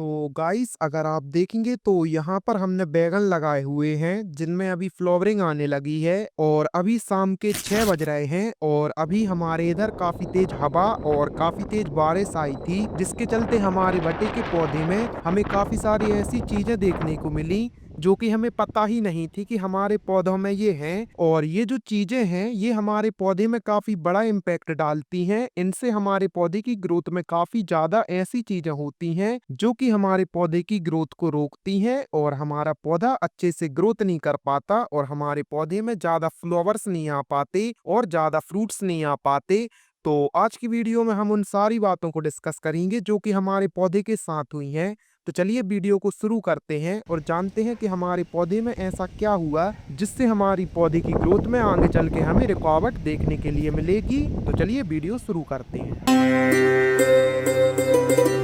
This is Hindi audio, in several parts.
तो गाइस अगर आप देखेंगे तो यहाँ पर हमने बैगन लगाए हुए हैं जिनमें अभी फ्लावरिंग आने लगी है और अभी शाम के 6 बज रहे हैं और अभी हमारे इधर काफी तेज हवा और काफी तेज बारिश आई थी जिसके चलते हमारे बटे के पौधे में हमें काफी सारी ऐसी चीजें देखने को मिली जो कि हमें पता ही नहीं थी कि हमारे पौधों में ये हैं और ये जो चीजें हैं ये हमारे पौधे में काफी बड़ा इम्पैक्ट डालती हैं। इनसे हमारे पौधे की ग्रोथ में काफी ज्यादा ऐसी चीजें होती हैं जो कि हमारे पौधे की ग्रोथ को रोकती हैं और हमारा पौधा अच्छे से ग्रोथ नहीं कर पाता और हमारे पौधे में ज्यादा फ्लावर्स नहीं आ पाते और ज्यादा फ्रूट्स नहीं आ पाते। तो आज की वीडियो में हम उन सारी बातों को डिस्कस करेंगे जो कि हमारे पौधे के साथ हुई हैं। तो चलिए वीडियो को शुरू करते हैं और जानते हैं कि हमारे पौधे में ऐसा क्या हुआ जिससे हमारी पौधे की ग्रोथ में आगे चल के हमें रुकावट देखने के लिए मिलेगी। तो चलिए वीडियो शुरू करते हैं।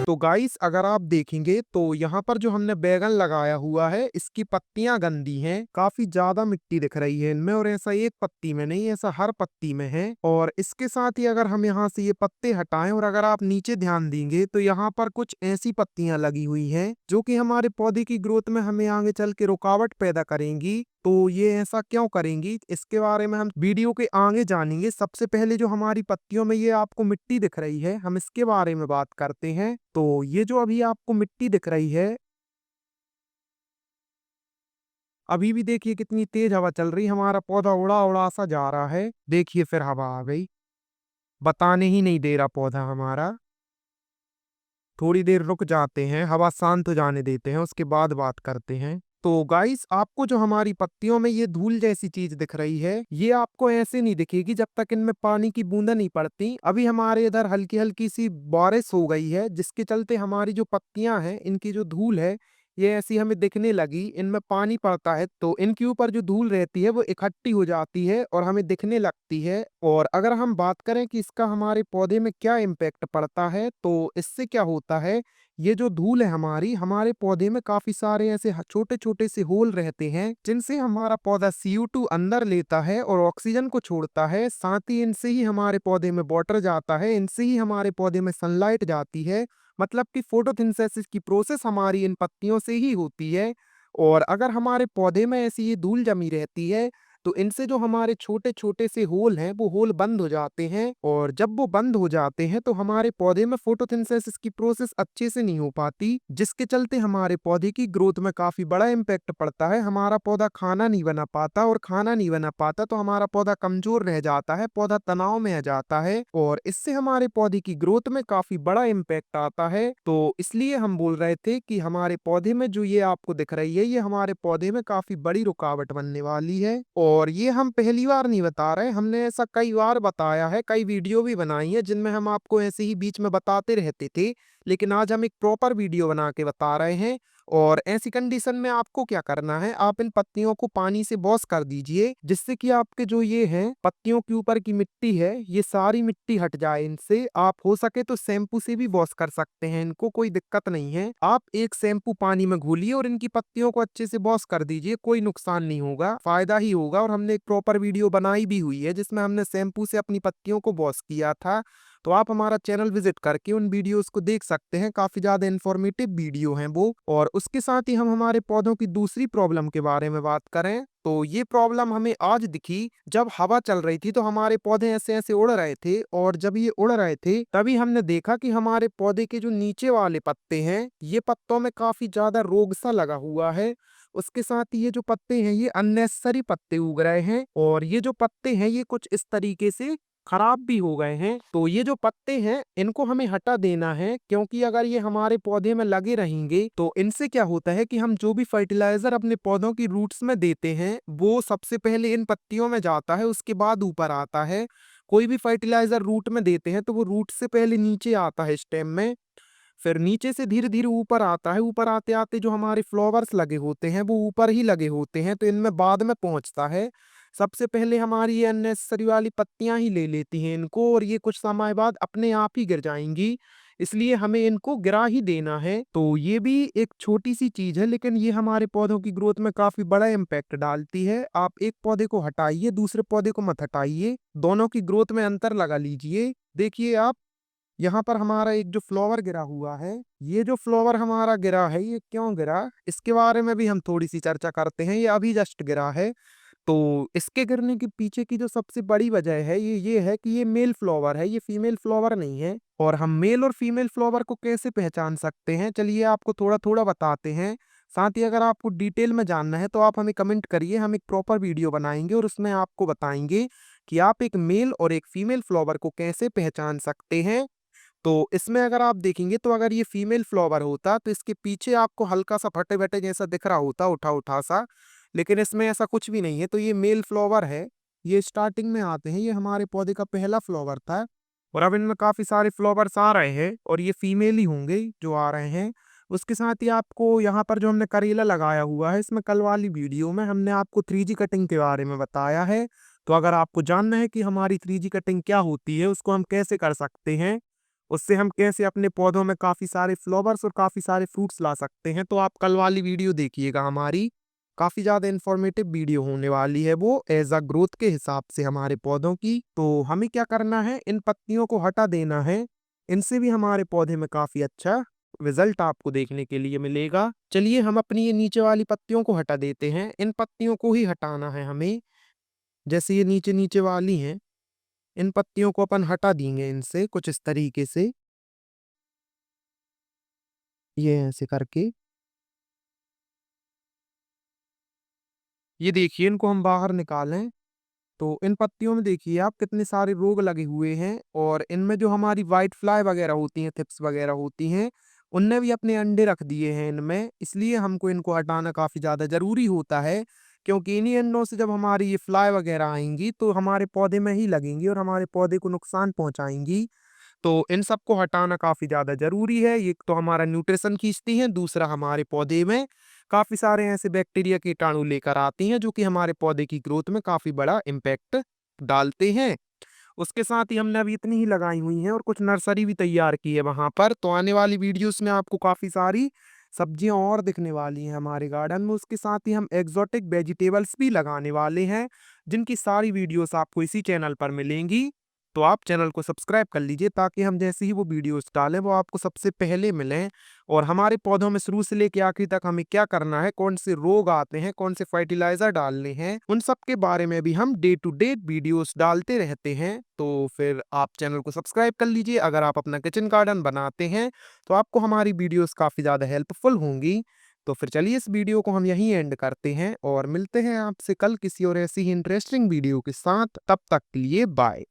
तो गाइस अगर आप देखेंगे तो यहाँ पर जो हमने बैगन लगाया हुआ है इसकी पत्तियां गंदी हैं, काफी ज्यादा मिट्टी दिख रही है इनमें और ऐसा एक पत्ती में नहीं, ऐसा हर पत्ती में है। और इसके साथ ही अगर हम यहाँ से ये पत्ते हटाएं और अगर आप नीचे ध्यान देंगे तो यहाँ पर कुछ ऐसी पत्तियां लगी हुई हैं जो कि हमारे पौधे की ग्रोथ में हमें आगे चल के रुकावट पैदा करेंगी। तो ये ऐसा क्यों करेंगी इसके बारे में हम वीडियो के आगे जानेंगे। सबसे पहले जो हमारी पत्तियों में ये आपको मिट्टी दिख रही है हम इसके बारे में बात करते हैं। तो ये जो अभी आपको मिट्टी दिख रही है, अभी भी देखिए कितनी तेज हवा चल रही, हमारा पौधा उड़ा उड़ा सा जा रहा है। देखिए फिर हवा आ गई, बताने ही नहीं दे रहा पौधा हमारा। थोड़ी देर रुक जाते हैं, हवा शांत हो जाने देते हैं, उसके बाद बात करते हैं। तो गाइस आपको जो हमारी पत्तियों में ये धूल जैसी चीज दिख रही है ये आपको ऐसे नहीं दिखेगी जब तक इनमें पानी की बूंदें नहीं पड़ती। अभी हमारे इधर हल्की हल्की सी बारिश हो गई है जिसके चलते हमारी जो पत्तियां हैं इनकी जो धूल है ये ऐसी हमें दिखने लगी। इनमें पानी पड़ता है तो इनके ऊपर जो धूल रहती है वो इकट्ठी हो जाती है और हमें दिखने लगती है। और अगर हम बात करें कि इसका हमारे पौधे में क्या इम्पैक्ट पड़ता है तो इससे क्या होता है, ये जो धूल है हमारी, हमारे पौधे में काफी सारे ऐसे छोटे छोटे से होल रहते हैं जिनसे हमारा पौधा CO2 अंदर लेता है और ऑक्सीजन को छोड़ता है। साथ ही इनसे ही हमारे पौधे में वाटर जाता है, इनसे ही हमारे पौधे में सनलाइट जाती है। मतलब कि फोटोसिंथेसिस की प्रोसेस हमारी इन पत्तियों से ही होती है। और अगर हमारे पौधे में ऐसी ये धूल जमी रहती है तो इनसे जो हमारे छोटे छोटे से होल हैं वो होल बंद हो जाते हैं और जब वो बंद हो जाते हैं तो हमारे पौधे में फोटोसिंथेसिस की प्रोसेस अच्छे से नहीं हो पाती जिसके चलते हमारे पौधे की ग्रोथ में काफी बड़ा इम्पैक्ट पड़ता है। हमारा पौधा खाना नहीं बना पाता और खाना नहीं बना पाता तो हमारा पौधा कमजोर रह जाता है, पौधा तनाव में आ जाता है और इससे हमारे पौधे की ग्रोथ में काफी बड़ा इम्पैक्ट आता है। तो इसलिए हम बोल रहे थे कि हमारे पौधे में जो ये आपको दिख रही है ये हमारे पौधे में काफी बड़ी रुकावट बनने वाली है। और ये हम पहली बार नहीं बता रहे, हमने ऐसा कई बार बताया है, कई वीडियो भी बनाई है जिनमें हम आपको ऐसे ही बीच में बताते रहते थे, लेकिन आज हम एक प्रॉपर वीडियो बना के बता रहे हैं। और ऐसी कंडीशन में आपको क्या करना है, आप इन पत्तियों को पानी से वॉश कर दीजिए जिससे कि आपके जो ये हैं पत्तियों के ऊपर की मिट्टी है ये सारी मिट्टी हट जाए इनसे। आप हो सके तो शैम्पू से भी वॉश कर सकते हैं, इनको कोई दिक्कत नहीं है। आप एक शैम्पू पानी में घोलिए और इनकी पत्तियों को अच्छे से वॉश कर दीजिए, कोई नुकसान नहीं होगा, फायदा ही होगा। और हमने एक प्रॉपर वीडियो बनाई भी हुई है जिसमें हमने शैम्पू से अपनी पत्तियों को वॉश किया था। तो आप हमारा चैनल विजिट करके उन वीडियोस को देख सकते हैं, काफी ज्यादा इंफॉर्मेटिव वीडियो हैं वो। और उसके साथ ही हम हमारे पौधों की दूसरी प्रॉब्लम के बारे में बात करें तो ये प्रॉब्लम हमें आज दिखी जब हवा चल रही थी तो हमारे पौधे ऐसे ऐसे उड़ रहे थे और जब ये उड़ रहे थे तभी हमने देखा कि हमारे पौधे के जो नीचे वाले पत्ते हैं ये पत्तों में काफी ज्यादा रोग सा लगा हुआ है। उसके साथ ही ये जो पत्ते हैं ये अननेसेसरी पत्ते उग रहे हैं और ये जो पत्ते हैं ये कुछ इस तरीके से खराब भी हो गए हैं। तो ये जो पत्ते हैं इनको हमें हटा देना है क्योंकि अगर ये हमारे पौधे में लगे रहेंगे तो इनसे क्या होता है कि हम जो भी फर्टिलाइजर अपने पौधों की रूट्स में देते हैं वो सबसे पहले इन पत्तियों में जाता है, उसके बाद ऊपर आता है। कोई भी फर्टिलाइजर रूट में देते हैं तो वो रूट से पहले नीचे आता है स्टेम में, फिर नीचे से धीरे धीरे ऊपर आता है, ऊपर आते आते जो हमारे फ्लावर्स लगे होते हैं वो ऊपर ही लगे होते हैं तो इनमें बाद में पहुंचता है। सबसे पहले हमारी ये अननेसेसरी वाली पत्तियां ही ले लेती हैं इनको और ये कुछ समय बाद अपने आप ही गिर जाएंगी, इसलिए हमें इनको गिरा ही देना है। तो ये भी एक छोटी सी चीज है लेकिन ये हमारे पौधों की ग्रोथ में काफी बड़ा इम्पैक्ट डालती है। आप एक पौधे को हटाइए, दूसरे पौधे को मत हटाइए, दोनों की ग्रोथ में अंतर लगा लीजिए। देखिए आप यहाँ पर हमारा एक जो फ्लावर गिरा हुआ है, ये जो फ्लावर हमारा गिरा है, ये क्यों गिरा? इसके बारे में भी हम थोड़ी-सी चर्चा करते हैं। ये अभी जस्ट गिरा है। तो इसके गिरने के पीछे की जो सबसे बड़ी वजह है, ये है कि ये मेल फ्लावर है, ये फीमेल फ्लावर नहीं है। और हम मेल और फीमेल फ्लावर को कैसे पहचान सकते हैं? चलिए आपको थोड़ा-थोड़ा बताते हैं। साथ ही अगर आपको डिटेल में जानना है तो आप हमें कमेंट करिए, हम एक प्रॉपर वीडियो बनाएँगे और उसमें आपको बताएँगे कि आप एक मेल और एक फीमेल फ्लावर को कैसे पहचान सकते हैं। तो इसमें अगर आप देखेंगे तो अगर ये फीमेल फ्लावर होता तो इसके पीछे आपको हल्का-सा फटे-फटे जैसा दिख रहा होता, उठा-उठा सा, लेकिन इसमें ऐसा कुछ भी नहीं है। तो ये मेल फ्लावर है, ये स्टार्टिंग में आते हैं, ये हमारे पौधे का पहला फ्लावर था और अब इनमें काफ़ी सारे फ्लावर्स आ रहे हैं और ये फीमेल ही होंगे जो आ रहे हैं। उसके साथ ही आपको यहाँ पर जो हमने करेला लगाया हुआ है, इसमें कल वाली वीडियो में हमने आपको 3G कटिंग के बारे में बताया है। तो अगर आपको जानना है कि हमारी 3G कटिंग क्या होती है, उसको हम कैसे कर सकते हैं, उससे हम कैसे अपने पौधों में काफ़ी सारे फ्लावर्स और काफ़ी सारे फ्रूट्स ला सकते हैं, तो आप कल वाली वीडियो देखिएगा हमारी। काफ़ी ज़्यादा इन्फॉर्मेटिव वीडियो होने वाली है वो एज़ अ ग्रोथ के हिसाब से हमारे पौधों की। तो हमें क्या करना है, इन पत्तियों को हटा देना है। इनसे भी हमारे पौधे में काफ़ी अच्छा रिज़ल्ट आपको देखने के लिए मिलेगा। चलिए हम अपनी ये नीचे वाली पत्तियों को हटा देते हैं। इन पत्तियों को ही हटाना है हमें। जैसे ये नीचे-नीचे वाली हैं, इन पत्तियों को अपन हटा देंगे इनसे कुछ इस तरीके से। ये ऐसे करके। ये देखिए इनको हम बाहर निकालें, तो इन पत्तियों में देखिए आप कितने सारे रोग लगे हुए हैं और इनमें जो हमारी व्हाइट फ्लाई वगैरह होती हैं, थ्रिप्स वगैरह होती हैं, उनने भी अपने अंडे रख दिए हैं इनमें। इसलिए हमको इनको हटाना काफ़ी ज़्यादा ज़रूरी होता है, क्योंकि इन्हीं अंडों से जब हमारी ये फ्लाई वगैरह आएँगी, तो हमारे पौधे में ही लगेंगी और हमारे पौधे को नुकसान पहुँचाएँगी। तो इन सबको हटाना काफ़ी ज़्यादा ज़रूरी है। एक तो हमारा न्यूट्रिशन खींचती हैं, दूसरा हमारे पौधे में काफ़ी सारे ऐसे बैक्टीरिया कीटाणु लेकर आती हैं, जो कि हमारे पौधे की ग्रोथ में काफ़ी बड़ा इम्पैक्ट डालते हैं। उसके साथ ही हमने अभी इतनी ही लगाई हुई हैं और कुछ नर्सरी भी तैयार की है वहाँ पर। तो आने वाली वीडियोज़ में आपको काफ़ी सारी सब्जियाँ और दिखने वाली हैं हमारे गार्डन में। उसके साथ ही हम एक्सोटिक वेजिटेबल्स भी लगाने वाले हैं, जिनकी सारी वीडियोज़ आपको इसी चैनल पर मिलेंगी। तो आप चैनल को सब्सक्राइब कर लीजिए, ताकि हम जैसे ही वो वीडियोज़ डालें वो आपको सबसे पहले मिलें। और हमारे पौधों में शुरू से लेके आखिर तक हमें क्या करना है, कौन से रोग आते हैं, कौन से फर्टिलाइज़र डालने हैं, उन सब के बारे में भी हम डे टू डे वीडियोज़ डालते रहते हैं। तो फिर आप चैनल को सब्सक्राइब कर लीजिए। अगर आप अपना किचन गार्डन बनाते हैं, तो आपको हमारी वीडियोज़ काफ़ी ज़्यादा हेल्पफुल होंगी। तो फिर चलिए इस वीडियो को हम यहीं एंड करते हैं और मिलते हैं आपसे कल किसी और ऐसी ही इंटरेस्टिंग वीडियो के साथ। तब तक के लिए बाय।